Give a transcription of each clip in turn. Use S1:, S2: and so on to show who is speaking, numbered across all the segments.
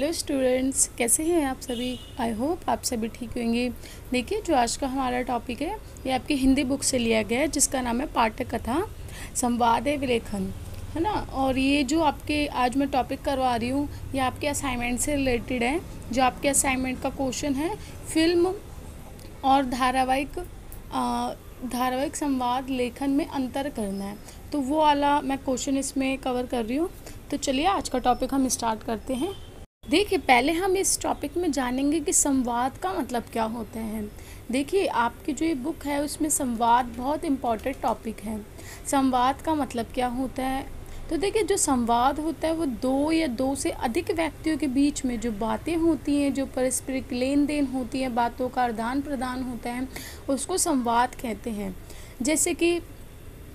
S1: Hello students, कैसे हैं आप सभी। आई होप आप सभी ठीक होंगे। देखिए, जो आज का हमारा टॉपिक है ये आपकी हिंदी बुक से लिया गया है, जिसका नाम है पाठ्य कथा संवाद विलेखन, है ना। और ये जो आपके आज मैं टॉपिक करवा रही हूँ ये आपके असाइनमेंट से रिलेटेड है। जो आपके असाइनमेंट का क्वेश्चन है, फिल्म और धारावाहिक संवाद लेखन में अंतर करना है, तो वो वाला मैं क्वेश्चन इसमें कवर कर रही हूँ। तो चलिए आज का टॉपिक हम स्टार्ट करते हैं। देखिए, पहले हम इस टॉपिक में जानेंगे कि संवाद का मतलब क्या होता है। देखिए, आपकी जो ये बुक है उसमें संवाद बहुत इम्पॉर्टेंट टॉपिक है। संवाद का मतलब क्या होता है, तो देखिए जो संवाद होता है वो दो या दो से अधिक व्यक्तियों के बीच में जो बातें होती हैं, जो पारस्परिक लेन देन होती है, बातों का आदान प्रदान होता है, उसको संवाद कहते हैं। जैसे कि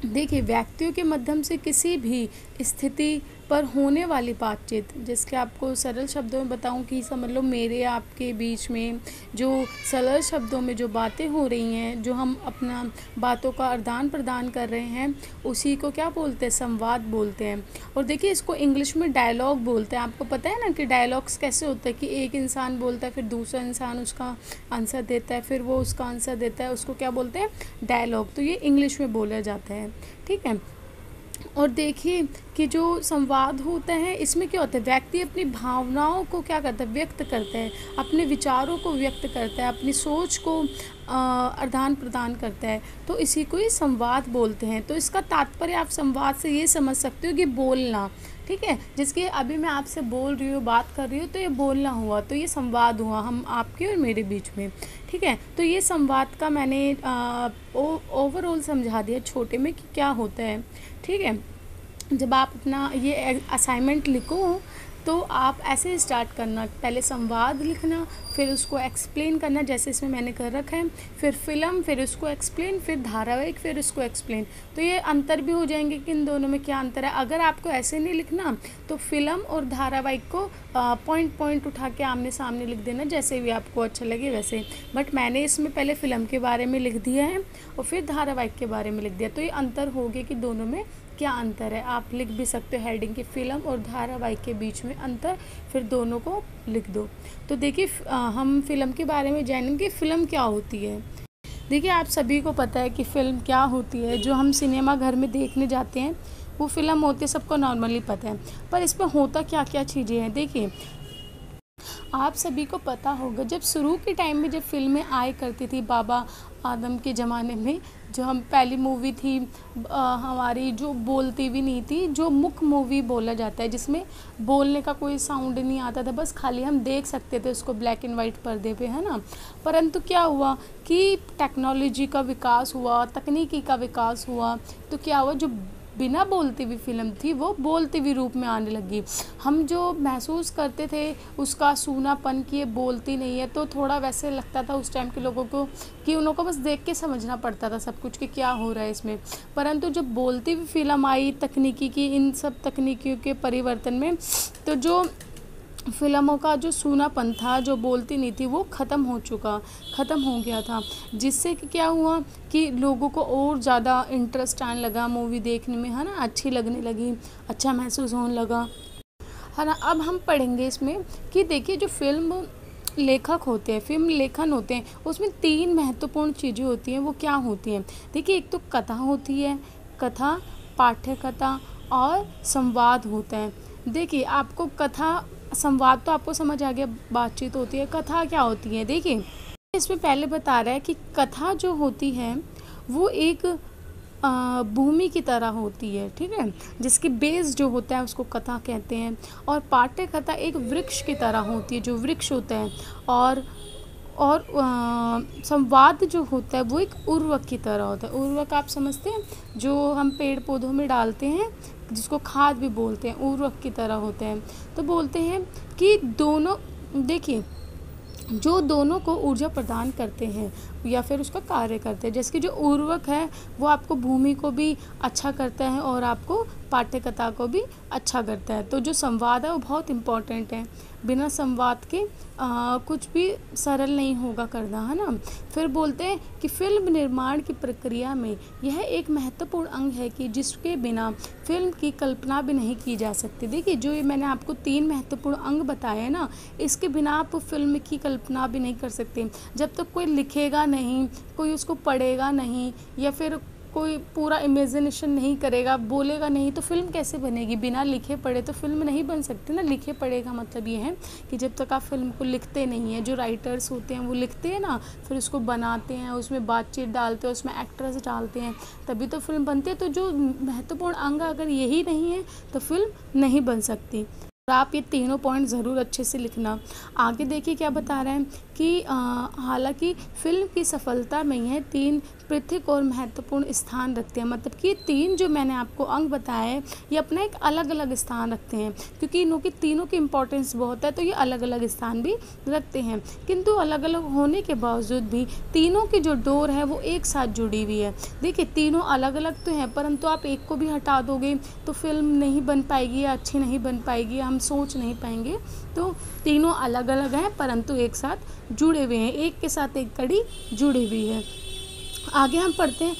S1: देखिए, व्यक्तियों के माध्यम से किसी भी स्थिति पर होने वाली बातचीत, जिसके आपको सरल शब्दों में बताऊं कि समझ लो मेरे आपके बीच में जो सरल शब्दों में जो बातें हो रही हैं, जो हम अपना बातों का आदान प्रदान कर रहे हैं, उसी को क्या बोलते हैं, संवाद बोलते हैं। और देखिए, इसको इंग्लिश में डायलॉग बोलते हैं। आपको पता है ना कि डायलॉग्स कैसे होता है कि एक इंसान बोलता है, फिर दूसरा इंसान उसका आंसर देता है, फिर वो उसका आंसर देता है, उसको क्या बोलते हैं, डायलॉग। तो ये इंग्लिश में बोला जाता है, ठीक है। और देखिए कि जो संवाद होता है इसमें क्या होता है, व्यक्ति अपनी भावनाओं को क्या करता है, व्यक्त करता है, अपने विचारों को व्यक्त करता है, अपनी सोच को आदान प्रदान करता है, तो इसी को ही संवाद बोलते हैं। तो इसका तात्पर्य आप संवाद से ये समझ सकते हो कि बोलना, ठीक है। जिसके अभी मैं आपसे बोल रही हूँ, बात कर रही हूँ, तो ये बोलना हुआ, तो ये संवाद हुआ हम आपके और मेरे बीच में, ठीक है। तो ये संवाद का मैंने ओवरऑल समझा दिया छोटे में कि क्या होता है, ठीक है। जब आप अपना ये असाइनमेंट लिखो तो आप ऐसे स्टार्ट करना, पहले संवाद लिखना, फिर उसको एक्सप्लेन करना, जैसे इसमें मैंने कर रखा है, फिर फिल्म, फिर उसको एक्सप्लेन, फिर धारावाहिक, फिर उसको एक्सप्लेन। तो ये अंतर भी हो जाएंगे कि इन दोनों में क्या अंतर है। अगर आपको ऐसे नहीं लिखना तो फिल्म और धारावाहिक को पॉइंट पॉइंट उठा के आमने सामने लिख देना, जैसे भी आपको अच्छा लगे वैसे। बट मैंने इसमें पहले फिल्म के बारे में लिख दिया है और फिर धारावाहिक के बारे में लिख दिया, तो ये अंतर हो गया कि दोनों में क्या अंतर है। आप लिख भी सकते हो हेडिंग की फिल्म और धारावाहिक के बीच में अंतर, फिर दोनों को लिख दो। तो देखिए, हम फिल्म के बारे में जानेंगे फिल्म क्या होती है। देखिए, आप सभी को पता है कि फ़िल्म क्या होती है। जो हम सिनेमा घर में देखने जाते हैं वो फ़िल्म होती है, सबको नॉर्मली पता है। पर इसमें होता क्या क्या चीज़ें हैं, देखिए आप सभी को पता होगा, जब शुरू के टाइम में जब फिल्में आए करती थी बाबा आदम के ज़माने में, जो हम पहली मूवी थी हमारी, जो बोलती भी नहीं थी, जो मुख्य मूवी बोला जाता है, जिसमें बोलने का कोई साउंड नहीं आता था, बस खाली हम देख सकते थे उसको ब्लैक एंड वाइट पर्दे पे, है ना। परंतु क्या हुआ कि टेक्नोलॉजी का विकास हुआ, तकनीकी का विकास हुआ, तो क्या हुआ, जो बिना बोलती हुई फिल्म थी वो बोलती हुई रूप में आने लगी। हम जो महसूस करते थे उसका सूनापन कि ये बोलती नहीं है, तो थोड़ा वैसे लगता था उस टाइम के लोगों को कि उन लोगों को बस देख के समझना पड़ता था सब कुछ कि क्या हो रहा है इसमें। परंतु जब बोलती हुई फिल्म आई, तकनीकी की इन सब तकनीकियों के परिवर्तन में, तो जो फिल्मों का जो सूनापन था, जो बोलती नहीं थी, वो ख़त्म हो गया था। जिससे कि क्या हुआ कि लोगों को और ज़्यादा इंटरेस्ट आने लगा मूवी देखने में, है ना, अच्छी लगने लगी, अच्छा महसूस होने लगा, है ना। अब हम पढ़ेंगे इसमें कि देखिए जो फिल्म लेखक होते हैं, फिल्म लेखन होते हैं, उसमें 3 महत्वपूर्ण चीज़ें होती हैं। वो क्या होती हैं, देखिए एक तो कथा होती है, कथा, पाठ्य कथा और संवाद होता है। देखिए आपको कथा संवाद तो आपको समझ आ गया, बातचीत होती है। कथा क्या होती है, देखिए इसमें पहले बता रहा है कि कथा जो होती है वो एक भूमि की तरह होती है, ठीक है, जिसकी बेस जो होता है उसको कथा कहते हैं। और पाठ्य कथा एक वृक्ष की तरह होती है, जो वृक्ष होता है। और संवाद जो होता है वो एक उर्वरक की तरह होता है। उर्वरक आप समझते हैं, जो हम पेड़ पौधों में डालते हैं, जिसको खाद भी बोलते हैं, उर्वरक की तरह होते हैं। तो बोलते हैं कि दोनों, देखिए जो दोनों को ऊर्जा प्रदान करते हैं या फिर उसका कार्य करते हैं। जैसे कि जो उर्वरक है वो आपको भूमि को भी अच्छा करता है और आपको पाठ्यकथा को भी अच्छा करता है। तो जो संवाद है वो बहुत इम्पोर्टेंट है, बिना संवाद के कुछ भी सरल नहीं होगा करना, है ना। फिर बोलते हैं कि फिल्म निर्माण की प्रक्रिया में यह एक महत्वपूर्ण अंग है कि जिसके बिना फिल्म की कल्पना भी नहीं की जा सकती। देखिए जो ये मैंने आपको 3 महत्वपूर्ण अंग बताए हैं ना, इसके बिना आप फिल्म की कल्पना भी नहीं कर सकते। जब तक कोई लिखेगा नहीं, कोई उसको पढ़ेगा नहीं, या फिर कोई पूरा इमेजिनेशन नहीं करेगा, बोलेगा नहीं, तो फिल्म कैसे बनेगी। बिना लिखे पढ़े तो फिल्म नहीं बन सकती ना। लिखे पढ़े का मतलब ये है कि जब तक आप फिल्म को लिखते नहीं हैं, जो राइटर्स होते हैं वो लिखते हैं ना, फिर उसको बनाते हैं, उसमें बातचीत डालते हैं, उसमें एक्टर्स डालते हैं, तभी तो फिल्म बनती है। तो जो महत्वपूर्ण अंग अगर यही नहीं है तो फिल्म नहीं बन सकती। आप ये तीनों पॉइंट ज़रूर अच्छे से लिखना। आगे देखिए क्या बता रहे हैं कि हालांकि फिल्म की सफलता में यह 3 पृथक और महत्वपूर्ण स्थान रखते हैं। मतलब कि 3 जो मैंने आपको अंग बताए हैं ये अपना एक अलग अलग स्थान रखते हैं, क्योंकि इनों की तीनों की इम्पोर्टेंस बहुत है, तो ये अलग अलग स्थान भी रखते हैं। किंतु अलग अलग होने के बावजूद भी तीनों की जो डोर है वो एक साथ जुड़ी हुई है। देखिए तीनों अलग अलग तो हैं, परंतु आप एक को भी हटा दोगे तो फिल्म नहीं बन पाएगी या अच्छी नहीं बन पाएगी, हम सोच नहीं पाएंगे। तो तीनों अलग अलग हैं परंतु एक साथ जुड़े हुए हैं, एक के साथ एक कड़ी जुड़ी हुई है। आगे हम पढ़ते हैं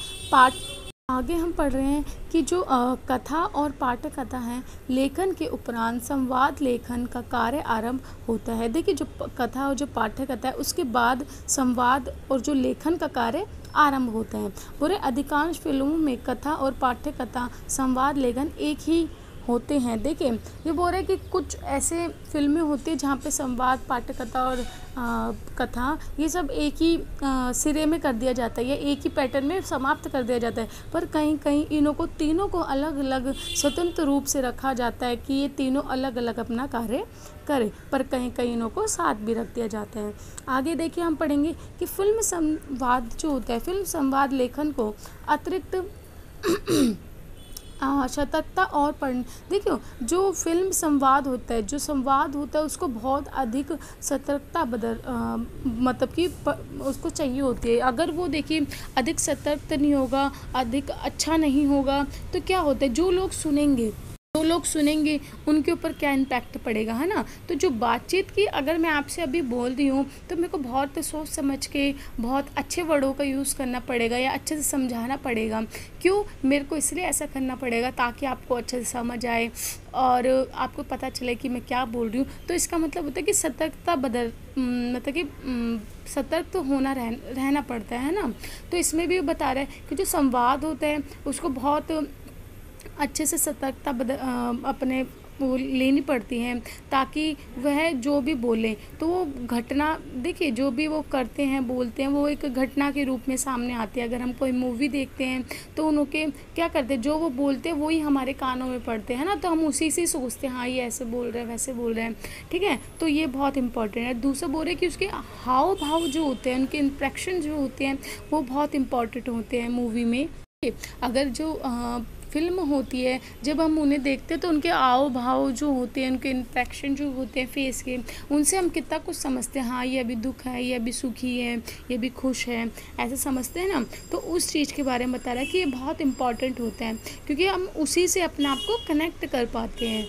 S1: आगे हम पढ़ रहे हैं कि जो कथा और पाठ्यकथा है, लेखन के उपरांत संवाद लेखन का कार्य आरंभ होता है। देखिए जो कथा और जो पाठ्यकथा है उसके बाद संवाद और जो लेखन का कार्य आरंभ होता है। पूरे अधिकांश फिल्मों में कथा और पाठ्यकथा संवाद लेखन एक ही होते हैं। देखिए ये बोल रहे हैं कि कुछ ऐसे फिल्में होती हैं जहाँ पे संवाद, पाठ्यकथा और कथा ये सब एक ही सिरे में कर दिया जाता है या एक ही पैटर्न में समाप्त कर दिया जाता है, पर कहीं कहीं इनों को तीनों को अलग अलग स्वतंत्र रूप से रखा जाता है कि ये तीनों अलग अलग अपना कार्य करें, पर कहीं कहीं इनों को साथ भी रख दिया जाता है। आगे देखिए हम पढ़ेंगे कि फिल्म संवाद जो होता है, फिल्म संवाद लेखन को अतिरिक्त सतर्कता और देखियो जो फिल्म संवाद होता है, जो संवाद होता है उसको बहुत अधिक सतर्कता मतलब कि उसको चाहिए होती है। अगर वो देखिए अधिक सतर्क नहीं होगा, अधिक अच्छा नहीं होगा, तो क्या होता है जो लोग सुनेंगे उनके ऊपर क्या इम्पैक्ट पड़ेगा, है ना। तो जो बातचीत की अगर मैं आपसे अभी बोल रही हूँ तो मेरे को बहुत सोच समझ के बहुत अच्छे वर्डों का यूज़ करना पड़ेगा या अच्छे से समझाना पड़ेगा। क्यों मेरे को इसलिए ऐसा करना पड़ेगा ताकि आपको अच्छे से समझ आए और आपको पता चले कि मैं क्या बोल रही हूँ। तो इसका मतलब होता है कि सतर्कता मतलब कि सतर्क तो होना रहना पड़ता है ना। तो इसमें भी बता रहा है कि जो संवाद होता है उसको बहुत अच्छे से सतर्कता अपने वो लेनी पड़ती है, ताकि वह जो भी बोले तो वो घटना, देखिए जो भी वो करते हैं बोलते हैं वो एक घटना के रूप में सामने आते हैं। अगर हम कोई मूवी देखते हैं तो उनके क्या करते हैं, जो वो बोलते हैं वही हमारे कानों में पड़ते हैं ना, तो हम उसी से सोचते हैं हाँ ये ऐसे बोल रहे हैं वैसे बोल रहे हैं, ठीक है। तो ये बहुत इंपॉर्टेंट है। दूसरा बोल रहे हैं कि उसके हाव भाव जो होते हैं, उनके इंप्रेशन जो होते हैं वो बहुत इंपॉर्टेंट होते हैं मूवी में। अगर जो फिल्म होती है जब हम उन्हें देखते हैं तो उनके आव भाव जो होते हैं, उनके इंप्रेशन जो होते हैं फेस के, उनसे हम कितना कुछ समझते हैं। हाँ ये अभी दुख है, ये अभी सुखी है, ये अभी खुश है, ऐसे समझते हैं ना। तो उस चीज़ के बारे में बता रहा है कि ये बहुत इंपॉर्टेंट होता है क्योंकि हम उसी से अपने आप को कनेक्ट कर पाते हैं,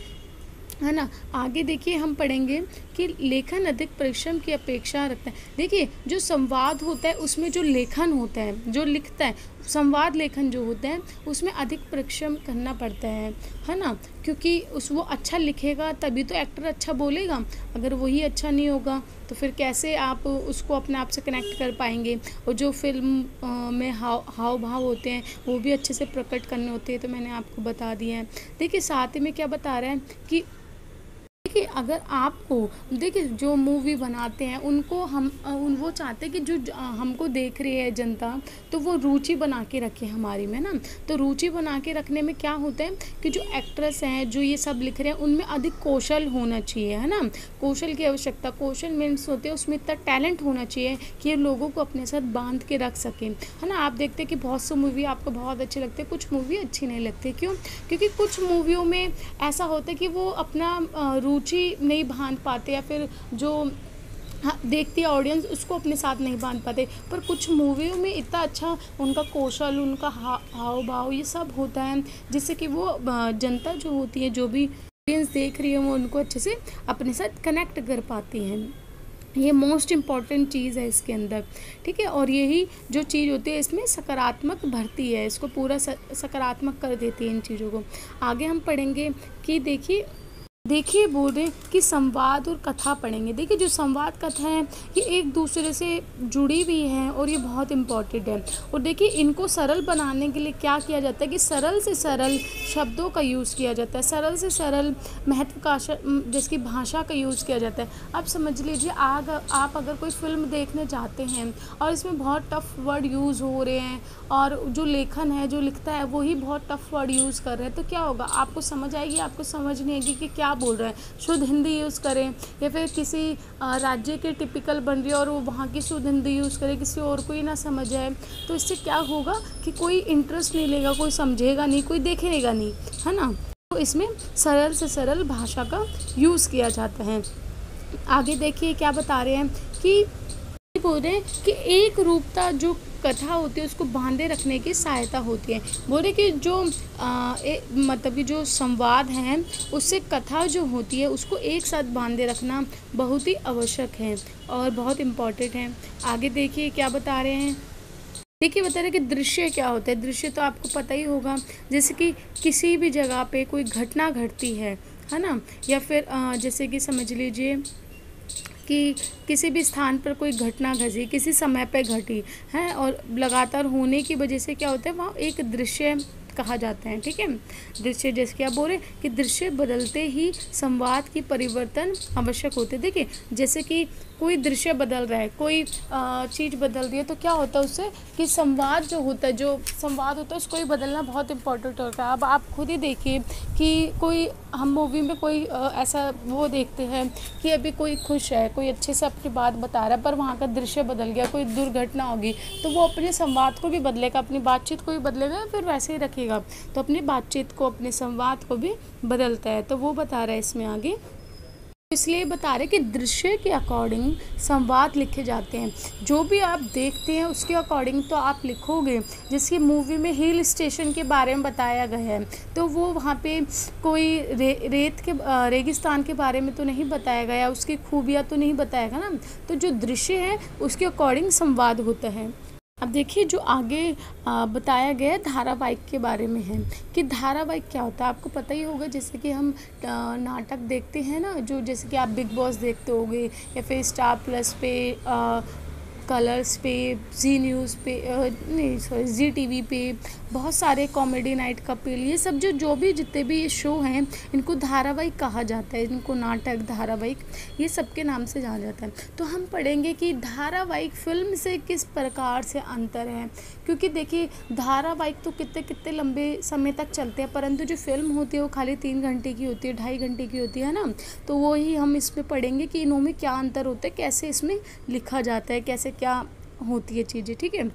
S1: है ना। आगे देखिए हम पढ़ेंगे कि लेखन अधिक परिश्रम की अपेक्षा रखता है। देखिए जो संवाद होता है उसमें जो लेखन होता है, जो लिखता है, संवाद लेखन जो होता है उसमें अधिक परिश्रम करना पड़ता है ना। क्योंकि वो अच्छा लिखेगा तभी तो एक्टर अच्छा बोलेगा। अगर वही अच्छा नहीं होगा तो फिर कैसे आप उसको अपने आप से कनेक्ट कर पाएंगे। और जो फिल्म में हाव भाव होते हैं वो भी अच्छे से प्रकट करने होते हैं, तो मैंने आपको बता दिया है। देखिए साथ ही में क्या बता रहा है कि देखिए अगर आपको देखिए जो मूवी बनाते हैं उनको वो चाहते हैं कि जो हमको देख रही है जनता तो वो रुचि बना के रखे हमारी में ना। तो रुचि बना के रखने में क्या होता है कि जो एक्ट्रेस हैं जो ये सब लिख रहे हैं उनमें अधिक कौशल होना चाहिए, है ना। कौशल की आवश्यकता, कौशल मीन्स होते हैं उसमें इतना टैलेंट होना चाहिए कि ये लोगों को अपने साथ बांध के रख सकें, है ना। आप देखते हैं कि बहुत सी मूवी आपको बहुत अच्छी लगती है, कुछ मूवी अच्छी नहीं लगती। क्यों? क्योंकि कुछ मूवियों में ऐसा होता है कि वो अपना रुचि नहीं बांध पाते या फिर जो हाँ, देखती है ऑडियंस उसको अपने साथ नहीं बांध पाते, पर कुछ मूवियों में इतना अच्छा उनका कौशल, उनका हाव भाव ये सब होता है, जिससे कि वो जनता जो होती है, जो भी ऑडियंस देख रही है, वो उनको अच्छे से अपने साथ कनेक्ट कर पाती हैं। ये मोस्ट इम्पॉर्टेंट चीज़ है इसके अंदर, ठीक है। और यही जो चीज़ होती है इसमें सकारात्मक भरती है, इसको पूरा सकारात्मक कर देती है इन चीज़ों को। आगे हम पढ़ेंगे कि देखिए बोल रहे कि संवाद और कथा पढ़ेंगे। देखिए जो संवाद कथा है ये एक दूसरे से जुड़ी हुई हैं और ये बहुत इम्पॉर्टेंट है। और देखिए इनको सरल बनाने के लिए क्या किया जाता है कि सरल से सरल शब्दों का यूज़ किया जाता है, सरल से सरल महत्वाकांक्षा जिसकी भाषा का यूज़ किया जाता है। अब समझ लीजिए आप अगर कोई फिल्म देखने जाते हैं और इसमें बहुत टफ वर्ड यूज़ हो रहे हैं और जो लेखन है, जो लिखता है वही बहुत टफ वर्ड यूज़ कर रहे हैं, तो क्या होगा, आपको समझ आएगी, आपको समझ नहीं आएगी कि क्या बोल रहे हैं। शुद्ध हिंदी यूज़ करें या फिर किसी राज्य के टिपिकल बन रही है और वो वहाँ की शुद्ध हिंदी यूज़ करे, किसी और को ही ना समझ आए, तो इससे क्या होगा कि कोई इंटरेस्ट नहीं लेगा, कोई समझेगा नहीं, कोई देखेगा नहीं, है ना। तो इसमें सरल से सरल भाषा का यूज़ किया जाता है। आगे देखिए क्या बता रहे हैं कि बोल रहे हैं कि एक रूपता जो कथा होती है उसको बांधे रखने की सहायता होती है। बोल रहे कि जो मतलब कि जो संवाद हैं उससे कथा जो होती है उसको एक साथ बांधे रखना बहुत ही आवश्यक है और बहुत इम्पॉर्टेंट है। आगे देखिए क्या बता रहे हैं। देखिए बता रहे कि दृश्य क्या होता है। दृश्य तो आपको पता ही होगा, जैसे कि किसी भी जगह पे कोई घटना घटती है ना, या फिर जैसे कि समझ लीजिए कि किसी भी स्थान पर कोई घटना घटी, किसी समय पे घटी है और लगातार होने की वजह से क्या होता है, वहाँ एक दृश्य कहा जाता है, ठीक है। दृश्य जैसे क्या बोल रहे कि दृश्य बदलते ही संवाद की परिवर्तन आवश्यक होते हैं। देखिए जैसे कि कोई दृश्य बदल रहा है, कोई चीज़ बदल रही है, तो क्या होता है उससे कि संवाद जो होता है उसको ही बदलना बहुत इम्पोर्टेंट होता है। अब आप खुद ही देखिए कि कोई हम मूवी में कोई ऐसा वो देखते हैं कि अभी कोई खुश है, कोई अच्छे से अपनी बात बता रहा है, पर वहाँ का दृश्य बदल गया, कोई दुर्घटना होगी, तो वो अपने संवाद को भी बदलेगा, अपनी बातचीत को भी बदलेगा, फिर वैसे ही रखेगा, तो अपनी बातचीत को, अपने संवाद को भी बदलता है। तो वो बता रहा है इसमें आगे, इसलिए बता रहे कि दृश्य के अकॉर्डिंग संवाद लिखे जाते हैं। जो भी आप देखते हैं उसके अकॉर्डिंग तो आप लिखोगे। जैसे मूवी में हिल स्टेशन के बारे में बताया गया है, तो वो वहाँ पे कोई रेगिस्तान के बारे में तो नहीं बताया गया, उसकी खूबियाँ तो नहीं बताया गया ना, तो जो दृश्य है उसके अकॉर्डिंग संवाद होता है। अब देखिए जो आगे बताया गया है धारावाहिक के बारे में है कि धारावाहिक क्या होता है। आपको पता ही होगा, जैसे कि हम नाटक देखते हैं ना, जो जैसे कि आप बिग बॉस देखते होगे या फिर स्टार प्लस पे, कलर्स पे, जी न्यूज़ पे, नहीं सॉरी जी टीवी पे, बहुत सारे कॉमेडी नाइट, कपिल, ये सब जो भी जितने भी ये शो हैं इनको धारावाहिक कहा जाता है। इनको नाटक, धारावाहिक ये सब के नाम से जाना जाता है। तो हम पढ़ेंगे कि धारावाहिक फिल्म से किस प्रकार से अंतर है, क्योंकि देखिए धारावाहिक तो कितने लंबे समय तक चलते हैं, परंतु जो फिल्म होती है वो खाली 3 घंटे की होती है, 2.5 घंटे की होती है ना। तो वही हम इसमें पढ़ेंगे कि इनों में क्या अंतर होता है, कैसे इसमें लिखा जाता है, कैसे क्या होती है चीज़ें, ठीक है।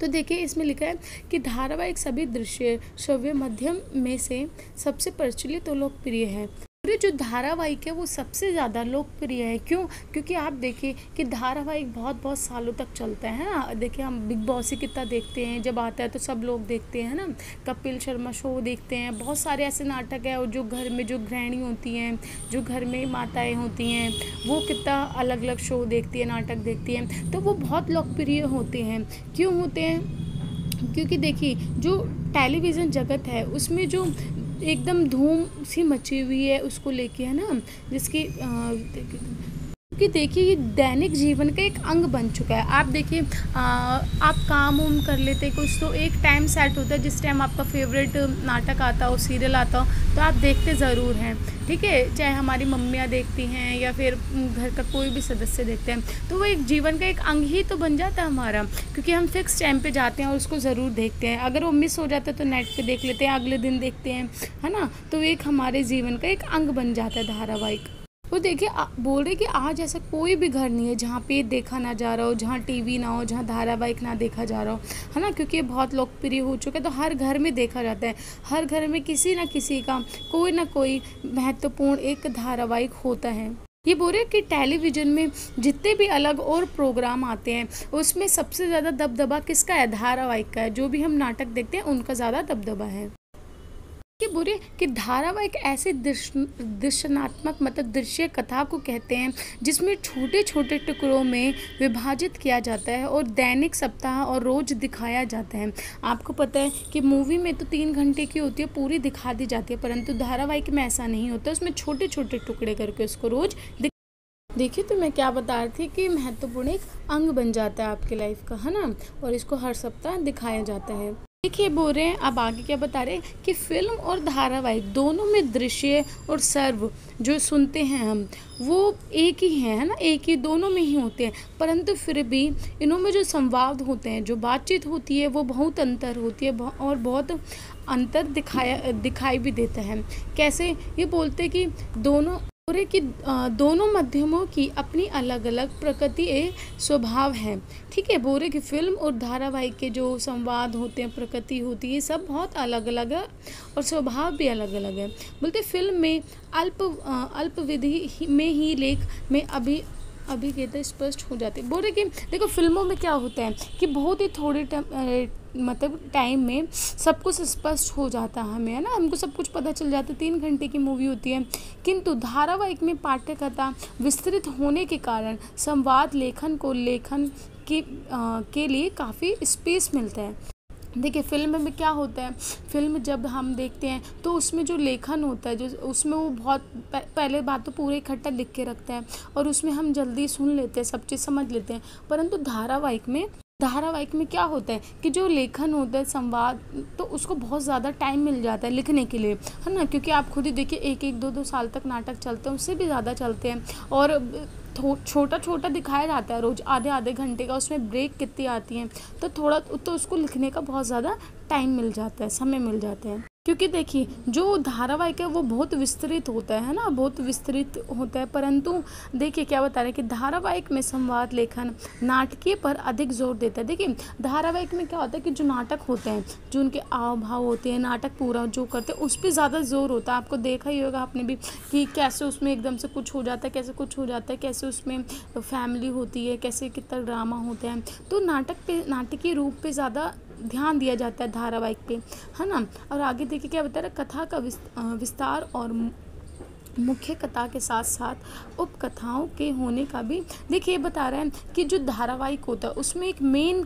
S1: तो देखिए इसमें लिखा है कि धारावाहिक सभी दृश्य श्रव्य माध्यम में से सबसे प्रचलित और लोकप्रिय है। पूरे जो धारावाहिक है वो सबसे ज़्यादा लोकप्रिय है। क्यों? क्योंकि आप देखिए कि धारावाहिक बहुत सालों तक चलता है ना। देखिए हम बिग बॉस ही कितना देखते हैं, जब आता है तो सब लोग देखते हैं ना, कपिल शर्मा शो देखते हैं, बहुत सारे ऐसे नाटक है। और जो घर में जो गृहिणी होती हैं, जो घर में माताएं होती हैं, वो कितना अलग अलग शो देखती है, नाटक देखती हैं, तो वो बहुत लोकप्रिय होते हैं। क्यों होते हैं? क्योंकि देखिए जो टेलीविज़न जगत है उसमें जो एकदम धूम सी मची हुई है उसको लेके, है ना, जिसकी कि देखिए ये दैनिक जीवन का एक अंग बन चुका है। आप देखिए आप काम उम कर लेते कुछ, तो एक टाइम सेट होता है जिस टाइम आपका फेवरेट नाटक आता हो, सीरियल आता हो, तो आप देखते ज़रूर हैं, ठीक है। चाहे हमारी मम्मियाँ देखती हैं या फिर घर का कोई भी सदस्य देखते हैं, तो वो एक जीवन का एक अंग ही तो बन जाता है हमारा, क्योंकि हम फिक्स टाइम पे जाते हैं और उसको ज़रूर देखते हैं। अगर वो मिस हो जाता है तो नेट पे देख लेते हैं, अगले दिन देखते हैं, है ना। तो एक हमारे जीवन का एक अंग बन जाता है धारावाहिक। वो देखिए बोल रहे कि आज ऐसा कोई भी घर नहीं है जहाँ पे देखा ना जा रहा हो, जहाँ टीवी ना हो, जहाँ धारावाहिक ना देखा जा रहा हो, है ना, क्योंकि ये बहुत लोकप्रिय हो चुका है। तो हर घर में देखा जाता है, हर घर में किसी ना किसी का कोई ना कोई महत्वपूर्ण एक धारावाहिक होता है। ये बोल रहे हैं कि टेलीविज़न में जितने भी अलग और प्रोग्राम आते हैं उसमें सबसे ज़्यादा दबदबा किसका है? धारावाहिक का है। जो भी हम नाटक देखते हैं उनका ज़्यादा दबदबा है। ये बोल रहे हैं कि धारावाहिक ऐसे दृश्यात्मक मतलब दृश्य कथा को कहते हैं जिसमें छोटे छोटे टुकड़ों में विभाजित किया जाता है और दैनिक, सप्ताह और रोज दिखाया जाता है। आपको पता है कि मूवी में तो 3 घंटे की होती है, पूरी दिखा दी जाती है, परंतु धारावाहिक में ऐसा नहीं होता। उसमें छोटे छोटे टुकड़े करके उसको रोज देखिए। तो मैं क्या बता रही थी कि महत्वपूर्ण एक अंग बन जाता है आपकी लाइफ का, है ना, और इसको हर सप्ताह दिखाया जाता है। देखिए बोल रहे हैं, अब आगे क्या बता रहे हैं कि फिल्म और धारावाहिक दोनों में दृश्य और सर्व जो सुनते हैं हम वो एक ही है ना, एक ही दोनों में ही होते हैं, परंतु फिर भी इनमें जो संवाद होते हैं, जो बातचीत होती है वो बहुत अंतर होती है और बहुत अंतर दिखाई भी देता है। कैसे? ये बोलते हैं कि दोनों माध्यमों की अपनी अलग अलग प्रकृति स्वभाव है। ठीक है, बोल रहे कि फिल्म और धारावाहिक के जो संवाद होते हैं, प्रकृति होती है, सब बहुत अलग अलग है और स्वभाव भी अलग अलग है। बोलते फिल्म में अल्पविधि में ही लेख में अभिज्ञता स्पष्ट हो जाती है। बोल रहे कि देखो फिल्मों में क्या होता है कि बहुत ही थोड़े मतलब टाइम में सब कुछ स्पष्ट हो जाता है हमें, है ना, हमको सब कुछ पता चल जाता है। 3 घंटे की मूवी होती है, किंतु धारावाहिक में पाठ्यकथा विस्तृत होने के कारण संवाद लेखन के लिए काफ़ी स्पेस मिलता है। देखिए फिल्म में क्या होता है, फिल्म जब हम देखते हैं तो उसमें जो लेखन होता है, जो उसमें वो बहुत पहले बात तो पूरे इकट्ठा लिख के रखता है और उसमें हम जल्दी सुन लेते हैं, सब चीज़ समझ लेते हैं। परंतु धारावाहिक में क्या होता है कि जो लेखन होता है, संवाद, तो उसको बहुत ज़्यादा टाइम मिल जाता है लिखने के लिए, है ना, क्योंकि आप खुद ही देखिए 1-1, 2-2 साल तक नाटक चलते हैं, उससे भी ज़्यादा चलते हैं और छोटा छोटा दिखाया जाता है रोज़, आधे घंटे का, उसमें ब्रेक कितनी आती हैं, तो थोड़ा तो उसको लिखने का बहुत ज़्यादा टाइम मिल जाता है, समय मिल जाता है। क्योंकि देखिए जो धारावाहिक है वो बहुत विस्तृत होता है ना, बहुत विस्तृत होता है, परंतु देखिए क्या बता रहे हैं कि धारावाहिक में संवाद लेखन नाटकीय पर अधिक जोर देता है। देखिए धारावाहिक में क्या होता है कि जो नाटक होते हैं, जो उनके आव भाव होते हैं, नाटक पूरा जो करते हैं उस पर ज़्यादा जोर होता है। आपको देखा ही होगा आपने भी कि कैसे उसमें एकदम से कुछ हो जाता है, कैसे कुछ हो जाता है, कैसे उसमें फैमिली होती है, कैसे कितना ड्रामा होता है। तो नाटकीय रूप पे ज़्यादा ध्यान दिया जाता है धारावाहिक पे, है ना। और आगे देखिए क्या बता रहा है, कथा का विस्तार और मुख्य कथा के साथ साथ उपकथाओं के होने का भी देखिए बता रहा है कि जो धारावाहिक होता है उसमें एक मेन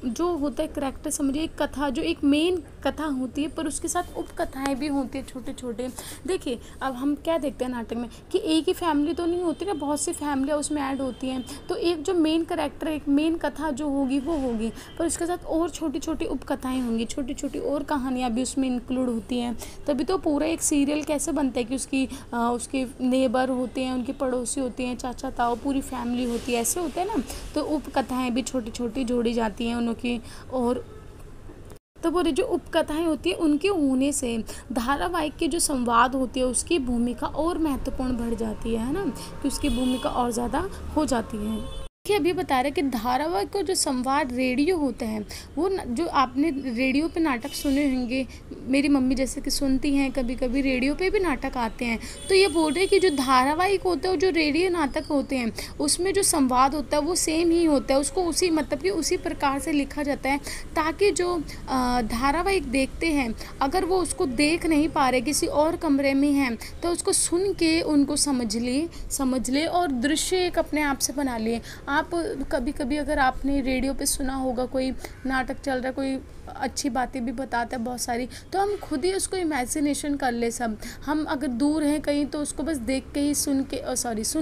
S1: जो होता है करैक्टर, समझिए एक कथा, जो एक मेन कथा होती है, पर उसके साथ उपकथाएं भी होती है छोटे छोटे। देखिए अब हम क्या देखते हैं नाटक में कि एक ही फैमिली तो नहीं होती ना, बहुत सी फैमिलियाँ उसमें ऐड होती हैं, तो एक जो मेन करैक्टर, एक मेन कथा जो होगी वो होगी, पर उसके साथ और छोटी छोटी उपकथाएं होंगी, छोटी छोटी और कहानियाँ भी उसमें इंक्लूड होती हैं। तभी तो पूरा एक सीरियल कैसे बनता है कि उसके नेबर होते हैं, उनके पड़ोसी होते हैं, चाचा ताऊ, पूरी फैमिली होती है, ऐसे होता है ना। तो उपकथाएं भी छोटी छोटी जोड़ी जाती हैं की। और तो वो जो उपकथाएं होती है उनके होने से धारावाहिक के जो संवाद होती है उसकी भूमिका और महत्वपूर्ण बढ़ जाती है ना, कि उसकी भूमिका और ज़्यादा हो जाती है। देखिए अभी बता रहे कि धारावाहिक का जो संवाद रेडियो होता है, वो जो आपने रेडियो पे नाटक सुने होंगे, मेरी मम्मी जैसे कि सुनती हैं, कभी कभी रेडियो पे भी नाटक आते हैं, तो ये बोल रहे हैं कि जो धारावाहिक होता है, जो रेडियो नाटक होते हैं, उसमें जो संवाद होता है वो सेम ही होता है, उसको उसी मतलब कि उसी प्रकार से लिखा जाता है, ताकि जो धारावाहिक देखते हैं अगर वो उसको देख नहीं पा रहे, किसी और कमरे में हैं, तो उसको सुन के उनको समझ ले और दृश्य एक अपने आप से बना लिए। आप कभी कभी अगर आपने रेडियो पे सुना होगा कोई नाटक चल रहा है, कोई अच्छी बातें भी बताता है बहुत सारी, तो हम खुद ही उसको इमेजिनेशन कर ले सब। हम अगर दूर हैं कहीं तो उसको बस देख के ही सुन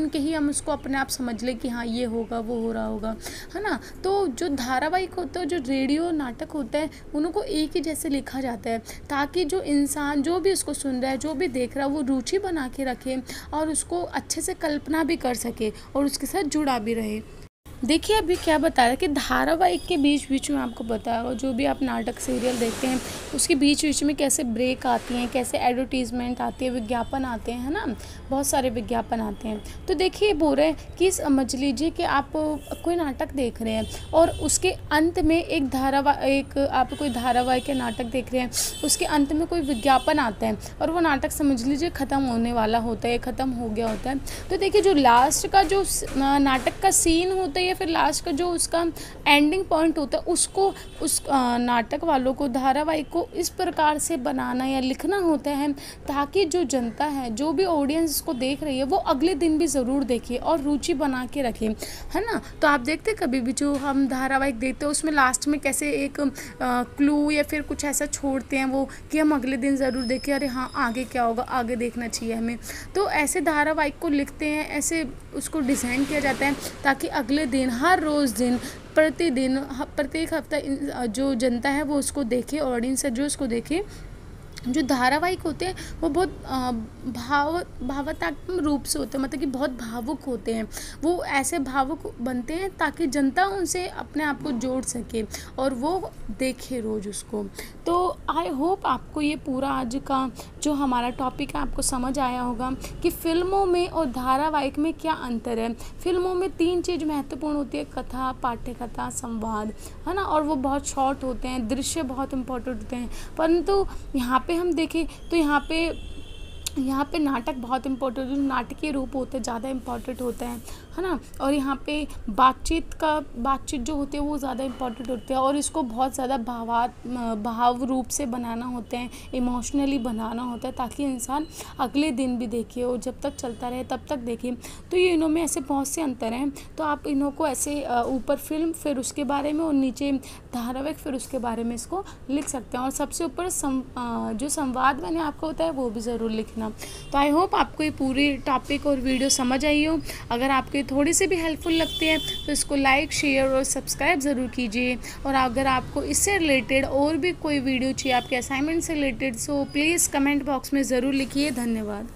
S1: के ही हम उसको अपने आप समझ ले कि हाँ ये होगा, वो हो रहा होगा, है ना। तो जो धारावाहिक होता है, जो रेडियो नाटक होता है, उनको एक ही जैसे लिखा जाता है, ताकि जो इंसान जो भी उसको सुन रहा है, जो भी देख रहा है, वो रुचि बना के रखे और उसको अच्छे से कल्पना भी कर सके और उसके साथ जुड़ा भी रहे। देखिए अभी क्या बताया कि धारावाहिक के बीच बीच में आपको बताया, जो भी आप नाटक सीरियल देखते हैं उसके बीच बीच में कैसे ब्रेक आती हैं, कैसे एडवर्टीजमेंट आती है, विज्ञापन आते हैं, है ना, बहुत सारे विज्ञापन आते हैं। तो देखिए बोल रहे हैं कि समझ लीजिए कि आप कोई नाटक देख रहे हैं और उसके अंत में एक आप कोई धारावाहिक या नाटक देख रहे हैं, उसके अंत में कोई विज्ञापन आता है और वो नाटक समझ लीजिए ख़त्म होने वाला होता है, ख़त्म हो गया होता है। तो देखिए जो लास्ट का जो नाटक का सीन होता है या फिर लास्ट का जो उसका एंडिंग पॉइंट होता है, उसको उस नाटक वालों को, धारावाहिक को इस प्रकार से बनाना या लिखना होता है ताकि जो जनता है, जो भी ऑडियंस इसको देख रही है, वो अगले दिन भी ज़रूर देखे और रुचि बना के रखे, है ना। तो आप देखते कभी भी जो हम धारावाहिक देखते हैं उसमें लास्ट में कैसे एक क्लू या फिर कुछ ऐसा छोड़ते हैं वो कि हम अगले दिन ज़रूर देखें, अरे हाँ आगे क्या होगा, आगे देखना चाहिए हमें। तो ऐसे धारावाहिक को लिखते हैं, ऐसे उसको डिज़ाइन किया जाता है ताकि अगले दिन, हर रोज़ दिन, प्रतिदिन, प्रत्येक हफ्ता जो जनता है वो उसको देखे, ऑडियंस है जो उसको देखे। जो धारावाहिक होते हैं वो बहुत भावनात्मक रूप से होते हैं, मतलब कि बहुत भावुक होते हैं, वो ऐसे भावुक बनते हैं ताकि जनता उनसे अपने आप को जोड़ सके और वो देखे रोज़ उसको। तो आई होप आपको ये पूरा आज का जो हमारा टॉपिक है आपको समझ आया होगा कि फ़िल्मों में और धारावाहिक में क्या अंतर है। फ़िल्मों में 3 चीज़ महत्वपूर्ण होती है, कथा, पाठ्यकथा, संवाद, है ना, और वो बहुत शॉर्ट होते हैं, दृश्य बहुत इम्पोर्टेंट होते हैं। परंतु यहाँ पे हम देखें तो यहाँ पे नाटक बहुत इम्पोर्टेंट, जो नाटकीय रूप होते हैं ज़्यादा इम्पोर्टेंट होता है ना। और यहाँ पे बातचीत जो होती है वो ज़्यादा इम्पोर्टेंट होती है और इसको बहुत ज़्यादा भाव रूप से बनाना होता है, इमोशनली बनाना होता है ताकि इंसान अगले दिन भी देखे और जब तक चलता रहे तब तक देखे। तो ये इनों में ऐसे बहुत से अंतर हैं, तो आप इन्हों को ऐसे ऊपर फिल्म, फिर उसके बारे में, और नीचे धारावाहिक, फिर उसके बारे में इसको लिख सकते हैं। और सबसे ऊपर जो संवाद मैंने आपको बताया वो भी ज़रूर लिखना। तो आई होप आपको ये पूरी टॉपिक और वीडियो समझ आई हो। अगर आपको ये थोड़ी सी भी हेल्पफुल लगती है तो इसको लाइक, शेयर और सब्सक्राइब ज़रूर कीजिए। और अगर आपको इससे रिलेटेड और भी कोई वीडियो चाहिए आपके असाइनमेंट से related, so please comment box में ज़रूर लिखिए। धन्यवाद।